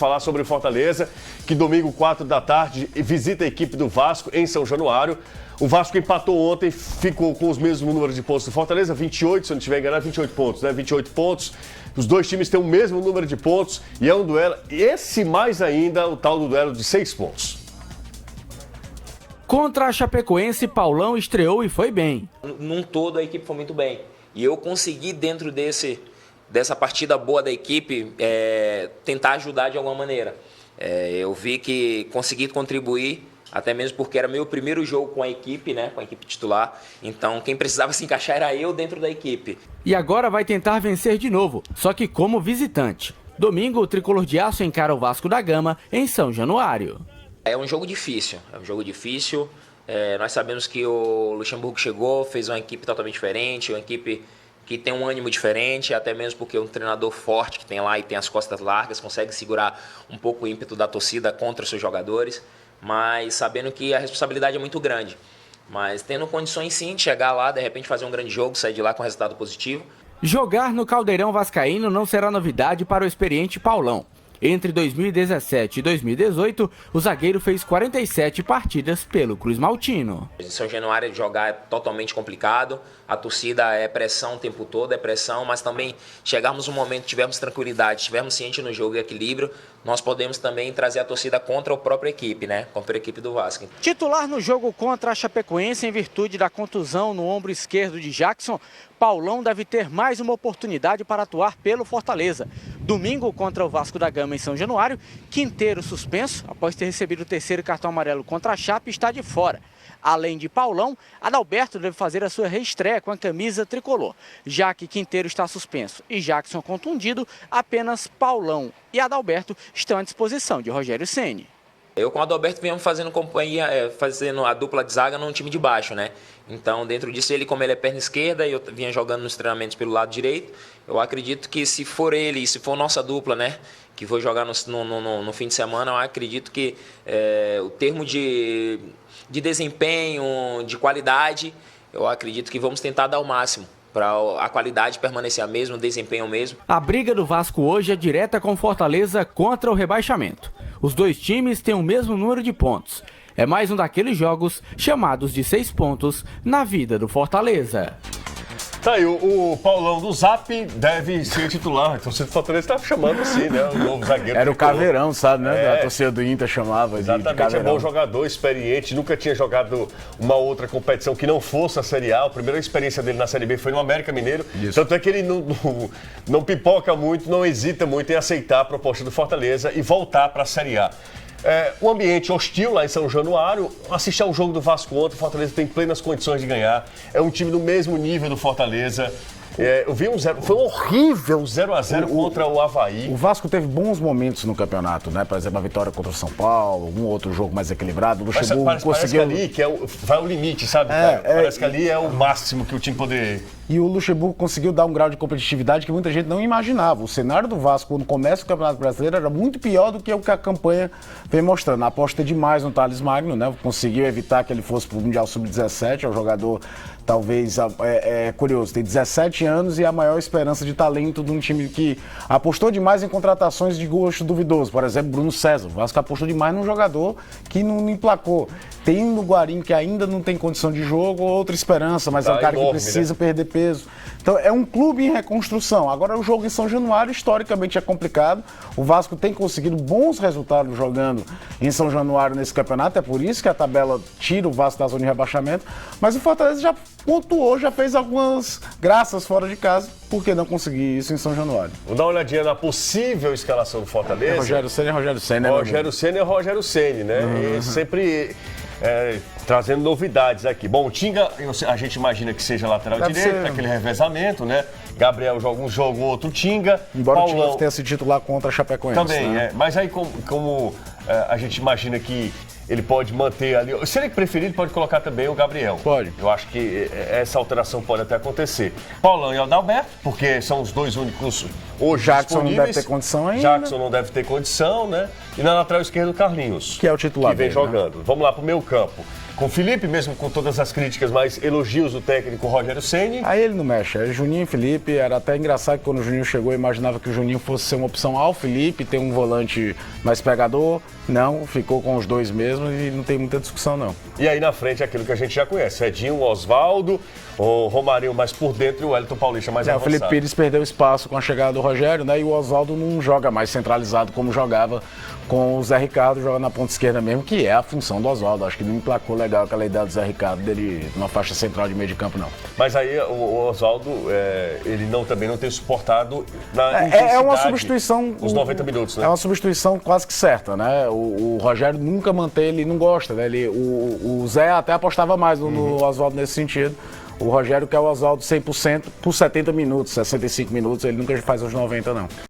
falar sobre o Fortaleza, que domingo, 4 da tarde, visita a equipe do Vasco em São Januário. O Vasco empatou ontem, ficou com os mesmos números de pontos do Fortaleza, 28, se eu não estiver enganado, 28 pontos, né? 28 pontos. Os dois times têm o mesmo número de pontos e é um duelo, esse mais ainda, o tal do duelo de 6 pontos. Contra a Chapecoense, Paulão estreou e foi bem. Num todo, a equipe foi muito bem. E eu consegui, dentro dessa partida boa da equipe, tentar ajudar de alguma maneira. Eu vi que consegui contribuir, até mesmo porque era meu primeiro jogo com a equipe, né, com a equipe titular. Então, quem precisava se encaixar era eu dentro da equipe. E agora vai tentar vencer de novo, só que como visitante. Domingo, o Tricolor de Aço encara o Vasco da Gama em São Januário. É um jogo difícil, nós sabemos que o Luxemburgo chegou, fez uma equipe totalmente diferente, uma equipe que tem um ânimo diferente, até mesmo porque um treinador forte que tem lá e tem as costas largas, consegue segurar um pouco o ímpeto da torcida contra os seus jogadores, mas sabendo que a responsabilidade é muito grande. Mas tendo condições sim de chegar lá, de repente fazer um grande jogo, sair de lá com resultado positivo. Jogar no Caldeirão Vascaíno não será novidade para o experiente Paulão. Entre 2017 e 2018, o zagueiro fez 47 partidas pelo Cruz Maltino. Em São Januário jogar é totalmente complicado, a torcida é pressão o tempo todo, é pressão, mas também chegarmos um momento, tivermos tranquilidade, estivermos cientes no jogo e equilíbrio, nós podemos também trazer a torcida contra a própria equipe, né? Contra a equipe do Vasco. Titular no jogo contra a Chapecoense em virtude da contusão no ombro esquerdo de Jackson, Paulão deve ter mais uma oportunidade para atuar pelo Fortaleza. Domingo contra o Vasco da Gama em São Januário, Quinteiro suspenso, após ter recebido o terceiro cartão amarelo contra a Chape, está de fora. Além de Paulão, Adalberto deve fazer a sua reestreia com a camisa tricolor. Já que Quinteiro está suspenso e Jackson contundido, apenas Paulão e Adalberto estão à disposição de Rogério Ceni. Eu com o Adalberto viemos fazendo companhia, fazendo a dupla de zaga num time de baixo, né? Então, dentro disso, como ele é perna esquerda e eu vinha jogando nos treinamentos pelo lado direito, eu acredito que se for ele, se for nossa dupla, né? Que for jogar no fim de semana, eu acredito que o termo de desempenho, de qualidade, eu acredito que vamos tentar dar o máximo para a qualidade permanecer a mesma, o desempenho mesmo. A briga do Vasco hoje é direta com Fortaleza contra o rebaixamento. Os dois times têm o mesmo número de pontos. É mais um daqueles jogos chamados de 6 pontos na vida do Fortaleza. Tá aí, o Paulão do Zap deve ser titular. A torcida do Fortaleza está chamando assim, né? O novo zagueiro. Era o Caveirão, sabe, né? A torcida do Inter chamava de Caveirão. É bom jogador, experiente, nunca tinha jogado uma outra competição que não fosse a Série A. A primeira experiência dele na Série B foi no América Mineiro. Isso. Tanto é que ele não pipoca muito, não hesita muito em aceitar a proposta do Fortaleza e voltar para a Série A. O ambiente hostil lá em São Januário, assistir ao jogo do Vasco ontem, o Fortaleza tem plenas condições de ganhar, é um time do mesmo nível do Fortaleza. Eu vi foi horrível o 0-0 contra o Avaí. O Vasco teve bons momentos no campeonato, né? Por exemplo, a vitória contra o São Paulo, um outro jogo mais equilibrado. O Luxemburgo conseguiu... Parece que ali que vai ao limite, sabe? Parece que ali é o máximo que o time poderia... E o Luxemburgo conseguiu dar um grau de competitividade que muita gente não imaginava. O cenário do Vasco, quando começa o Campeonato Brasileiro, era muito pior do que o que a campanha vem mostrando. Aposta demais no Thales Magno, né? Conseguiu evitar que ele fosse para o Mundial Sub-17, é um jogador... Talvez, curioso, tem 17 anos e a maior esperança de talento de um time que apostou demais em contratações de gosto duvidoso. Por exemplo, Bruno César. O Vasco apostou demais num jogador que não emplacou. Tem no Guarim que ainda não tem condição de jogo, outra esperança, mas é um cara enorme, que precisa perder peso. Então é um clube em reconstrução. Agora o jogo em São Januário historicamente é complicado. O Vasco tem conseguido bons resultados jogando em São Januário nesse campeonato. É por isso que a tabela tira o Vasco da zona de rebaixamento. Mas o Fortaleza já pontuou, já fez algumas graças fora de casa. Por que não conseguir isso em São Januário? Vou dar uma olhadinha na possível escalação do Fortaleza. Rogério Ceni é Rogério Ceni, né? Rogério Ceni é Rogério Ceni, né? E sempre trazendo novidades aqui. Bom, o Tinga, a gente imagina que seja lateral direito, aquele revezamento, né? Gabriel joga um jogo, outro Tinga. Embora Paulão... o Tinga tenha sido titular contra a Chapecoense. Também, né? Mas aí como a gente imagina que ele pode manter ali... Se ele preferir, ele pode colocar também o Gabriel. Pode. Eu acho que essa alteração pode até acontecer. Paulão e Adalberto, porque são os dois únicos hoje Jackson não disponíveis. deve ter condição ainda. Jackson não deve ter condição, né? E na lateral esquerda o Carlinhos. Que é o titular que vem dele, jogando. Né? Vamos lá pro meio campo. Com o Felipe, mesmo com todas as críticas, mas elogios do técnico Rogério Ceni. Aí ele não mexe, é Juninho e Felipe. Era até engraçado que quando o Juninho chegou, eu imaginava que o Juninho fosse ser uma opção ao Felipe, ter um volante mais pegador. Não, ficou com os dois mesmo e não tem muita discussão, não. E aí na frente aquilo que a gente já conhece: Edinho, o Oswaldo, o Romarinho mais por dentro e o Wellington Paulista mais avançado. O Felipe Pires perdeu espaço com a chegada do Rogério, né? E o Oswaldo não joga mais centralizado como jogava com o Zé Ricardo, joga na ponta esquerda mesmo, que é a função do Oswaldo. Acho que não emplacou legal aquela ideia do Zé Ricardo dele numa faixa central de meio de campo, não. Mas aí o Oswaldo, ele também não tem suportado na É uma substituição... Os 90 minutos, né? É uma substituição quase que certa, né? O Rogério nunca mantém, ele não gosta, né? O Zé até apostava mais no Oswaldo nesse sentido. O Rogério quer o Oswaldo 100% por 70 minutos, 65 minutos, ele nunca faz os 90, não.